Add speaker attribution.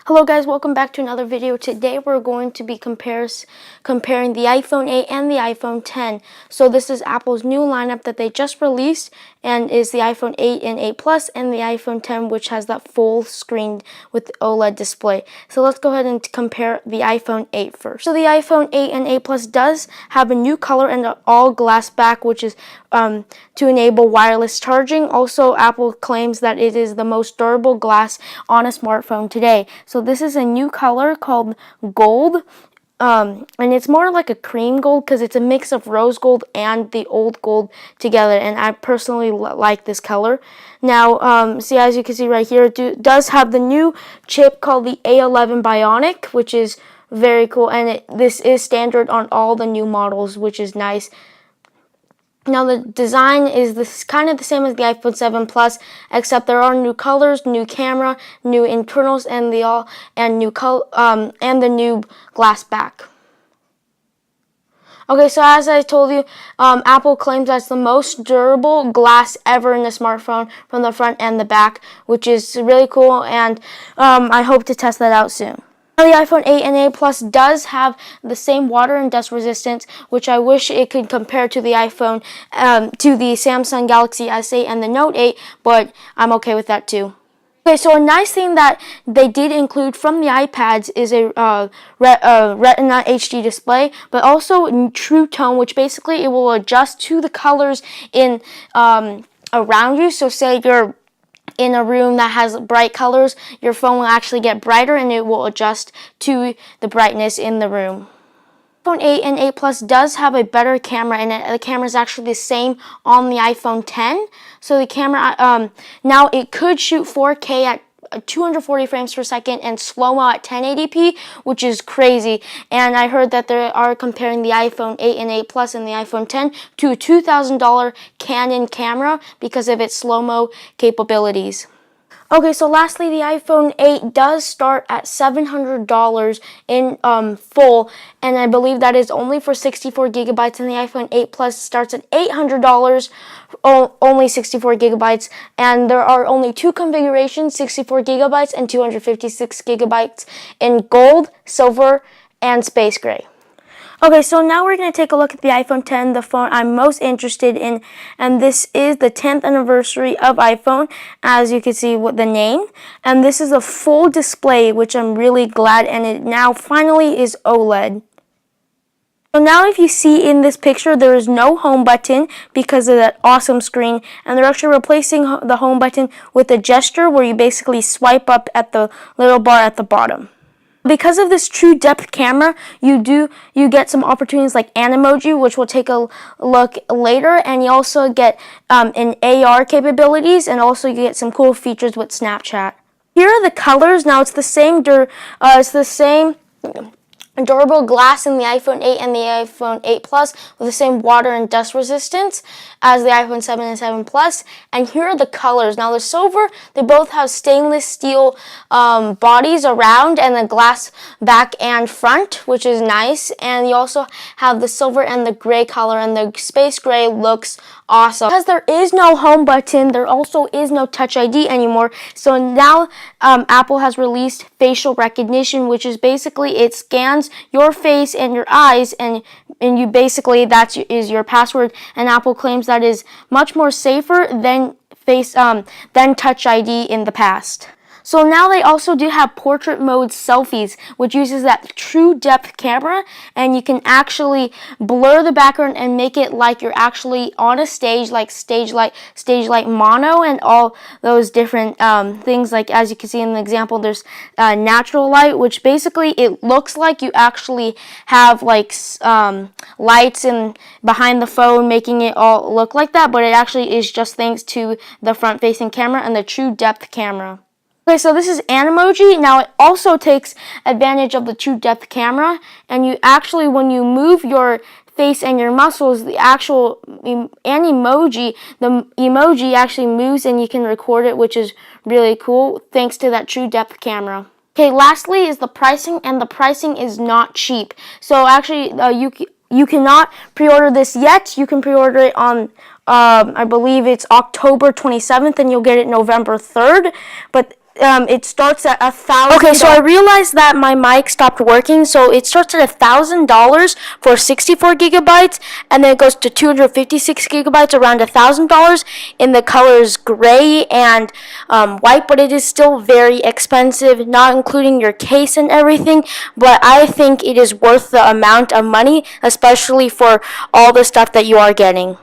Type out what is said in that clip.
Speaker 1: Hello guys, welcome back to another video. Today we're going to be comparing the iPhone 8 and the iPhone 10. So this is Apple's new lineup that they just released, and is the iPhone 8 and 8 Plus and the iPhone 10, which has that full screen with OLED display. So let's go ahead and compare the iPhone 8 first. So the iPhone 8 and 8 Plus does have a new color and an all glass back, which is to enable wireless charging. Also, Apple claims that it is the most durable glass on a smartphone today. So this is a new color called gold, and it's more like a cream gold because it's a mix of rose gold and the old gold together, and I personally like this color. Now, see, as you can see right here, it does have the new chip called the A11 Bionic, which is very cool, and this is standard on all the new models, which is nice. Now the design is kind of the same as the iPhone 7 Plus, except there are new colors, new camera, new internals, and the new glass back. Okay, so as I told you, Apple claims that's the most durable glass ever in the smartphone from the front and the back, which is really cool, and I hope to test that out soon. Now, the iPhone 8 and 8 Plus does have the same water and dust resistance, which I wish it could compare to the to the Samsung Galaxy S8 and the Note 8, but I'm okay with that too. Okay, so a nice thing that they did include from the iPads is a Retina HD display, but also True Tone, which basically it will adjust to the colors in around you. So say you're in a room that has bright colors, your phone will actually get brighter and it will adjust to the brightness in the room. iPhone 8 and 8 Plus does have a better camera, and the camera is actually the same on the iPhone 10. So the camera, now it could shoot 4K at 240 frames per second and slow-mo at 1080p, which is crazy. And I heard that they are comparing the iPhone 8 and 8 Plus and the iPhone 10 to a $2,000 Canon camera because of its slow-mo capabilities. Okay, so lastly, the iPhone 8 does start at $700 in full, and I believe that is only for 64 gigabytes, and the iPhone 8 Plus starts at $800, only 64 gigabytes, and there are only two configurations, 64 gigabytes and 256 gigabytes in gold, silver, and space gray. Okay, so now we're going to take a look at the iPhone 10, the phone I'm most interested in, and this is the 10th anniversary of iPhone, as you can see with the name, and this is a full display, which I'm really glad, and it now finally is OLED. So now if you see in this picture, there is no home button because of that awesome screen, and they're actually replacing the home button with a gesture where you basically swipe up at the little bar at the bottom. Because of this true depth camera, you get some opportunities like Animoji, which we'll take a look later, and you also get an AR capabilities, and also you get some cool features with Snapchat. Here are the colors. Now it's the same durable glass in the iPhone 8 and the iPhone 8 Plus with the same water and dust resistance as the iPhone 7 and 7 Plus. And here are the colors. Now the silver, they both have stainless steel bodies around and the glass back and front, which is nice. And you also have the silver and the gray color, and the space gray looks awesome. Because there is no home button, there also is no Touch ID anymore. So now Apple has released facial recognition, which is basically it scans your face and your eyes, and you basically that is your password. And Apple claims that is much more safer than Touch ID in the past. So now they also do have portrait mode selfies, which uses that true depth camera, and you can actually blur the background and make it like you're actually on a stage, like stage light mono, and all those different things. Like as you can see in the example, there's natural light, which basically it looks like you actually have like lights behind the phone, making it all look like that, but it actually is just thanks to the front-facing camera and the true depth camera. Okay, so this is Animoji. Now it also takes advantage of the true depth camera, and you actually, when you move your face and your muscles, the actual the emoji actually moves, and you can record it, which is really cool thanks to that true depth camera. Okay, lastly is the pricing, and the pricing is not cheap. So actually, you cannot pre-order this yet. You can pre-order it on I believe it's October 27th, and you'll get it November 3rd. But it starts at $1,000. Okay, so I realized that my mic stopped working, so it starts at $1,000 for 64 gigabytes, and then it goes to 256 gigabytes, around $1,000. In the colors gray and white, but it is still very expensive, not including your case and everything. But I think it is worth the amount of money, especially for all the stuff that you are getting.